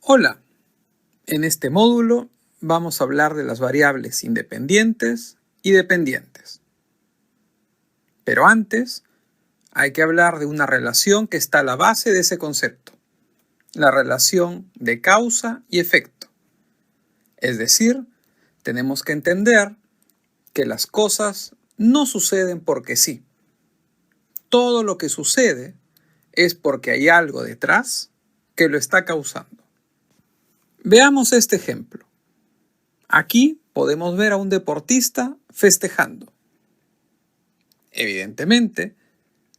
Hola, en este módulo vamos a hablar de las variables independientes y dependientes. Pero antes hay que hablar de una relación que está a la base de ese concepto, la relación de causa y efecto. Es decir, tenemos que entender que las cosas no suceden porque sí. Todo lo que sucede es porque hay algo detrás que lo está causando. Veamos este ejemplo. Aquí podemos ver a un deportista festejando. Evidentemente,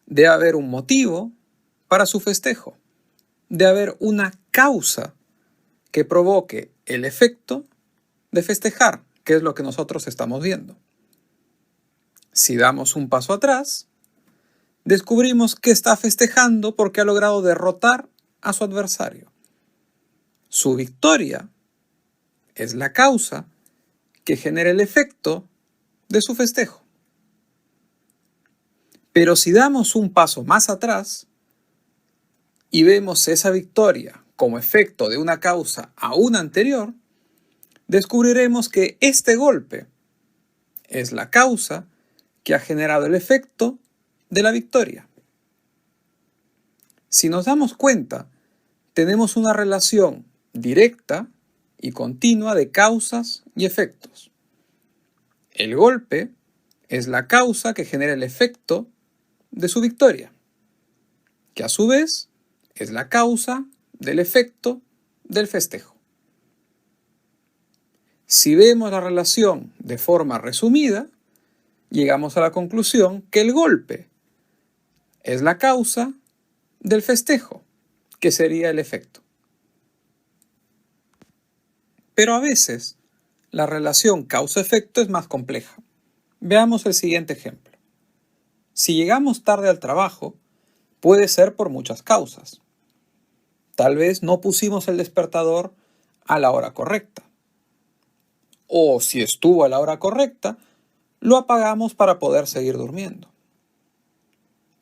debe haber un motivo para su festejo. Debe haber una causa que provoque el efecto de festejar, que es lo que nosotros estamos viendo. Si damos un paso atrás, descubrimos que está festejando porque ha logrado derrotar a su adversario. Su victoria es la causa que genera el efecto de su festejo. Pero si damos un paso más atrás y vemos esa victoria como efecto de una causa aún anterior, descubriremos que este golpe es la causa que ha generado el efecto de la victoria. Si nos damos cuenta, tenemos una relación directa y continua de causas y efectos. El golpe es la causa que genera el efecto de su victoria, que a su vez es la causa del efecto del festejo. Si vemos la relación de forma resumida, llegamos a la conclusión que el golpe es la causa del festejo, que sería el efecto. Pero a veces la relación causa-efecto es más compleja. Veamos el siguiente ejemplo. Si llegamos tarde al trabajo, puede ser por muchas causas. Tal vez no pusimos el despertador a la hora correcta. O si estuvo a la hora correcta, lo apagamos para poder seguir durmiendo.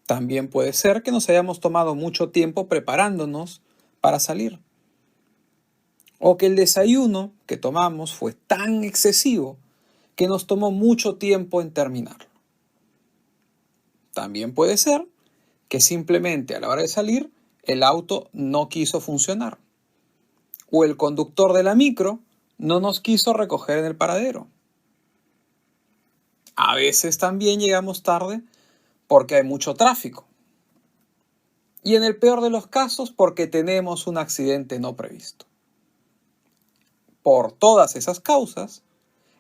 También puede ser que nos hayamos tomado mucho tiempo preparándonos para salir. O que el desayuno que tomamos fue tan excesivo que nos tomó mucho tiempo en terminarlo. También puede ser que simplemente a la hora de salir el auto no quiso funcionar. O el conductor de la micro no nos quiso recoger en el paradero. A veces también llegamos tarde porque hay mucho tráfico. Y en el peor de los casos porque tenemos un accidente no previsto. Por todas esas causas,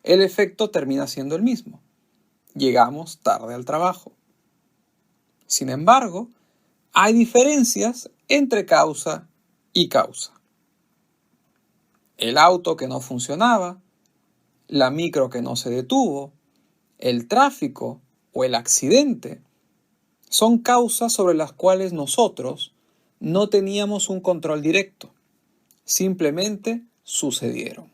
el efecto termina siendo el mismo. Llegamos tarde al trabajo. Sin embargo, hay diferencias entre causa y causa. El auto que no funcionaba, la micro que no se detuvo, el tráfico o el accidente son causas sobre las cuales nosotros no teníamos un control directo. Simplemente sucedieron.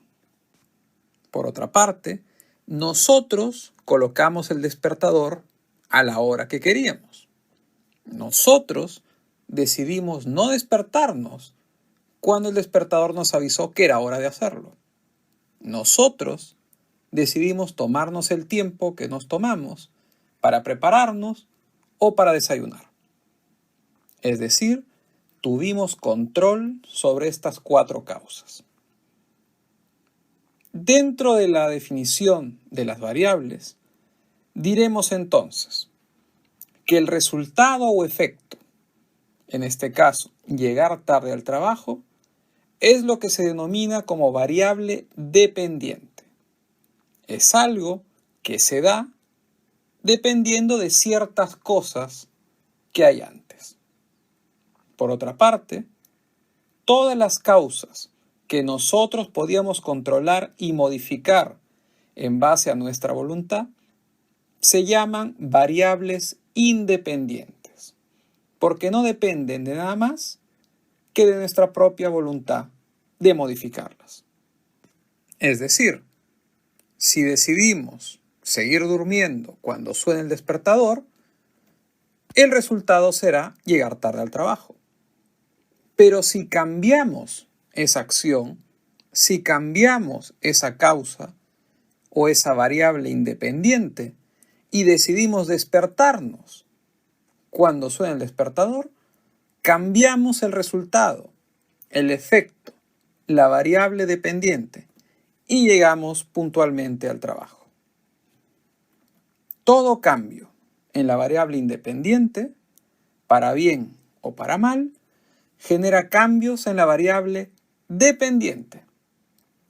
Por otra parte, nosotros colocamos el despertador a la hora que queríamos. Nosotros decidimos no despertarnos cuando el despertador nos avisó que era hora de hacerlo. Nosotros decidimos tomarnos el tiempo que nos tomamos para prepararnos o para desayunar. Es decir, tuvimos control sobre estas 4 causas. Dentro de la definición de las variables, diremos entonces que el resultado o efecto, en este caso llegar tarde al trabajo, es lo que se denomina como variable dependiente. Es algo que se da dependiendo de ciertas cosas que hay antes. Por otra parte, todas las causas que nosotros podíamos controlar y modificar en base a nuestra voluntad se llaman variables independientes, porque no dependen de nada más que de nuestra propia voluntad de modificarlas. Es decir, si decidimos seguir durmiendo cuando suene el despertador, el resultado será llegar tarde al trabajo. Pero si cambiamos esa acción si cambiamos esa causa o esa variable independiente y decidimos despertarnos cuando suena el despertador, cambiamos el resultado, el efecto, la variable dependiente y llegamos puntualmente al trabajo. Todo cambio en la variable independiente, para bien o para mal, genera cambios en la variable dependiente,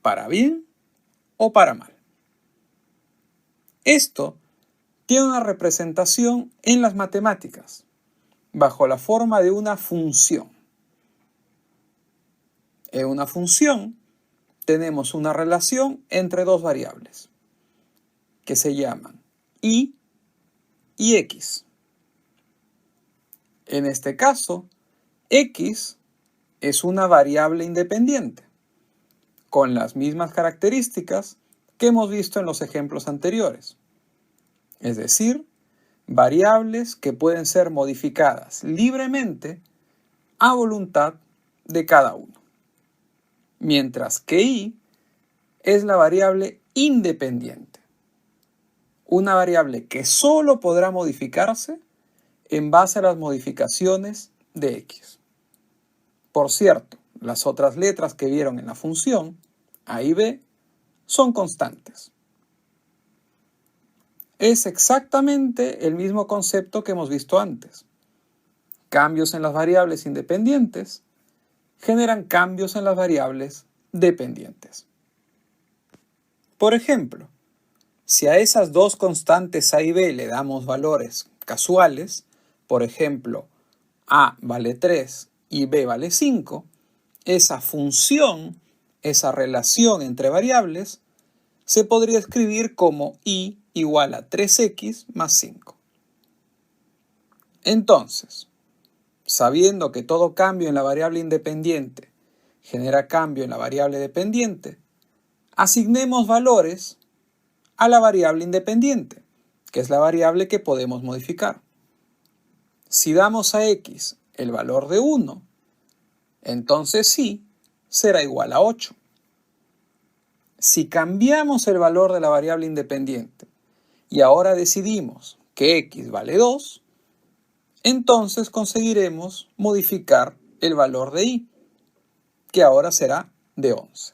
para bien o para mal. Esto tiene una representación en las matemáticas, bajo la forma de una función. En una función tenemos una relación entre dos variables, que se llaman y x. En este caso, x es una variable independiente, con las mismas características que hemos visto en los ejemplos anteriores. Es decir, variables que pueden ser modificadas libremente a voluntad de cada uno. Mientras que y es la variable independiente, una variable que solo podrá modificarse en base a las modificaciones de x. Por cierto, las otras letras que vieron en la función, a y b, son constantes. Es exactamente el mismo concepto que hemos visto antes. Cambios en las variables independientes generan cambios en las variables dependientes. Por ejemplo, si a esas dos constantes a y b le damos valores casuales, por ejemplo, a vale 3 y b vale 5, esa función, esa relación entre variables, se podría escribir como y igual a 3x más 5. Entonces, sabiendo que todo cambio en la variable independiente genera cambio en la variable dependiente, asignemos valores a la variable independiente, que es la variable que podemos modificar. Si damos a x el valor de 1, entonces sí será igual a 8. Si cambiamos el valor de la variable independiente y ahora decidimos que x vale 2, entonces conseguiremos modificar el valor de y, que ahora será de 11.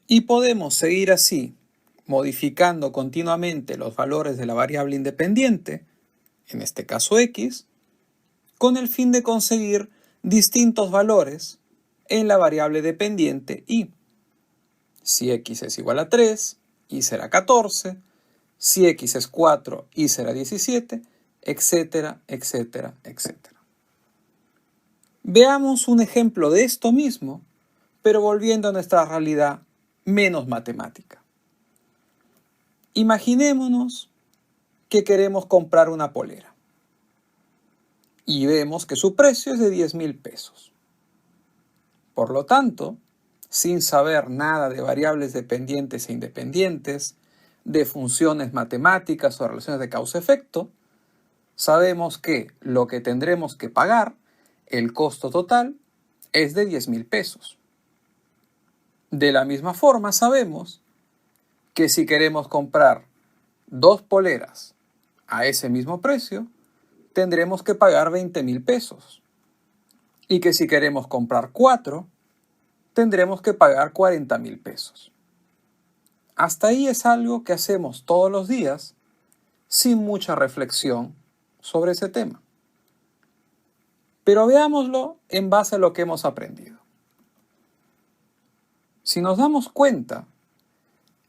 Y podemos seguir así, modificando continuamente los valores de la variable independiente, en este caso x, con el fin de conseguir distintos valores en la variable dependiente y. Si x es igual a 3, y será 14, si x es 4, y será 17, etcétera, etcétera, etcétera. Veamos un ejemplo de esto mismo, pero volviendo a nuestra realidad menos matemática. Imaginémonos que queremos comprar una polera y vemos que su precio es de 10,000 pesos. Por lo tanto, sin saber nada de variables dependientes e independientes, de funciones matemáticas o relaciones de causa-efecto, sabemos que lo que tendremos que pagar, el costo total, es de 10,000 pesos. De la misma forma sabemos que si queremos comprar 2 poleras a ese mismo precio, tendremos que pagar 20,000 pesos. Y que si queremos comprar 4, tendremos que pagar 40,000 pesos. Hasta ahí es algo que hacemos todos los días sin mucha reflexión sobre ese tema. Pero veámoslo en base a lo que hemos aprendido. Si nos damos cuenta,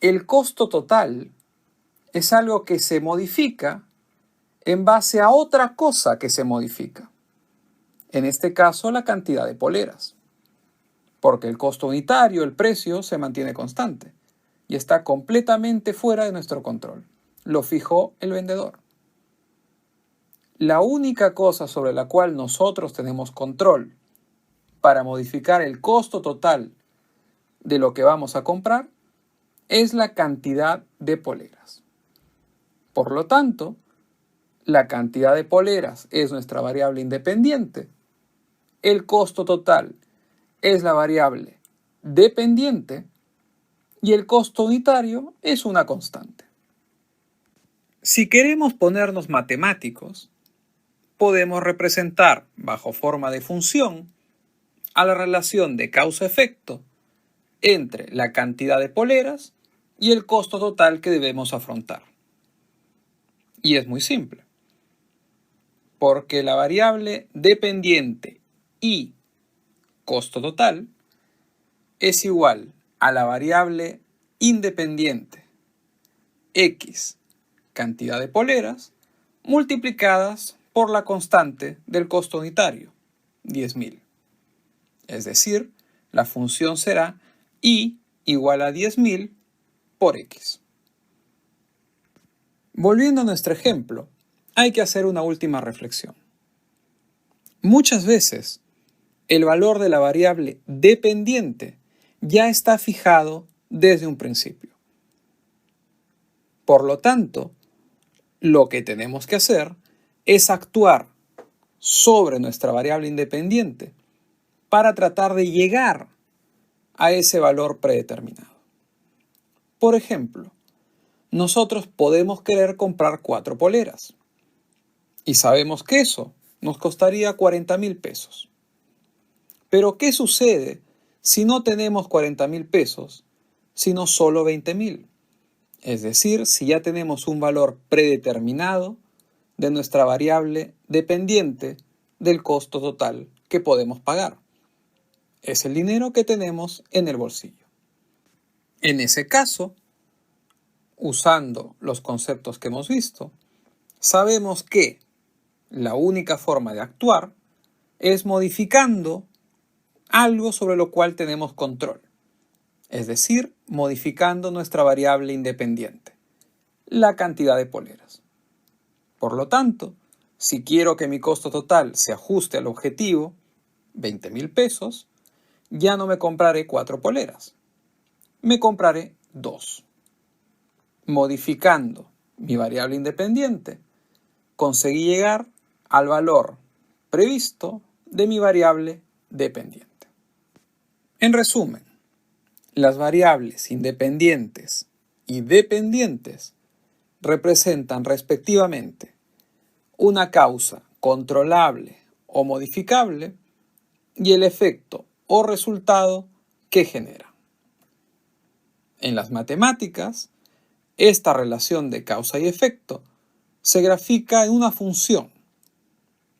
el costo total es algo que se modifica en base a otra cosa que se modifica. En este caso, la cantidad de poleras. Porque el costo unitario, el precio, se mantiene constante y está completamente fuera de nuestro control. Lo fijó el vendedor. La única cosa sobre la cual nosotros tenemos control para modificar el costo total de lo que vamos a comprar es la cantidad de poleras. Por lo tanto, la cantidad de poleras es nuestra variable independiente. El costo total es la variable dependiente y el costo unitario es una constante. Si queremos ponernos matemáticos, podemos representar bajo forma de función a la relación de causa-efecto entre la cantidad de poleras y el costo total que debemos afrontar. Y es muy simple, porque la variable dependiente y costo total es igual a la variable independiente X cantidad de poleras multiplicadas por la constante del costo unitario, 10.000. Es decir, la función será y igual a 10.000 por X. Volviendo a nuestro ejemplo, hay que hacer una última reflexión. Muchas veces, el valor de la variable dependiente ya está fijado desde un principio. Por lo tanto, lo que tenemos que hacer es actuar sobre nuestra variable independiente para tratar de llegar a ese valor predeterminado. Por ejemplo, nosotros podemos querer comprar 4 poleras y sabemos que eso nos costaría 40.000 pesos. Pero ¿qué sucede si no tenemos 40.000 pesos, sino solo 20.000? Es decir, si ya tenemos un valor predeterminado de nuestra variable dependiente del costo total que podemos pagar. Es el dinero que tenemos en el bolsillo. En ese caso, usando los conceptos que hemos visto, sabemos que la única forma de actuar es modificando algo sobre lo cual tenemos control. Es decir, modificando nuestra variable independiente, la cantidad de poleras. Por lo tanto, si quiero que mi costo total se ajuste al objetivo, 20.000 pesos, ya no me compraré 4 poleras, me compraré 2. Modificando mi variable independiente, conseguí llegar al valor previsto de mi variable dependiente. En resumen, las variables independientes y dependientes representan respectivamente una causa controlable o modificable y el efecto o resultado que genera. En las matemáticas, esta relación de causa y efecto se grafica en una función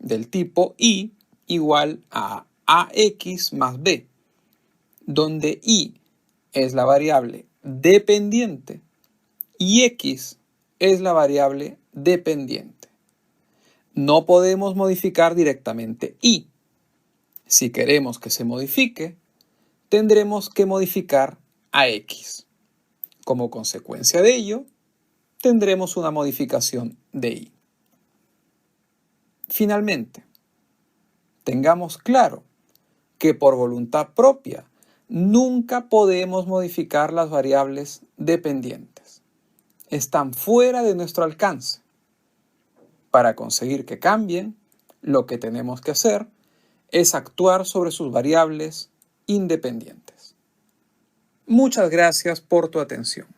del tipo y igual a ax más b, donde y es la variable dependiente y x es la variable dependiente. No podemos modificar directamente y. Si queremos que se modifique, tendremos que modificar a x. Como consecuencia de ello, tendremos una modificación de y. Finalmente, tengamos claro que por voluntad propia nunca podemos modificar las variables dependientes. Están fuera de nuestro alcance. Para conseguir que cambien, lo que tenemos que hacer es actuar sobre sus variables independientes. Muchas gracias por tu atención.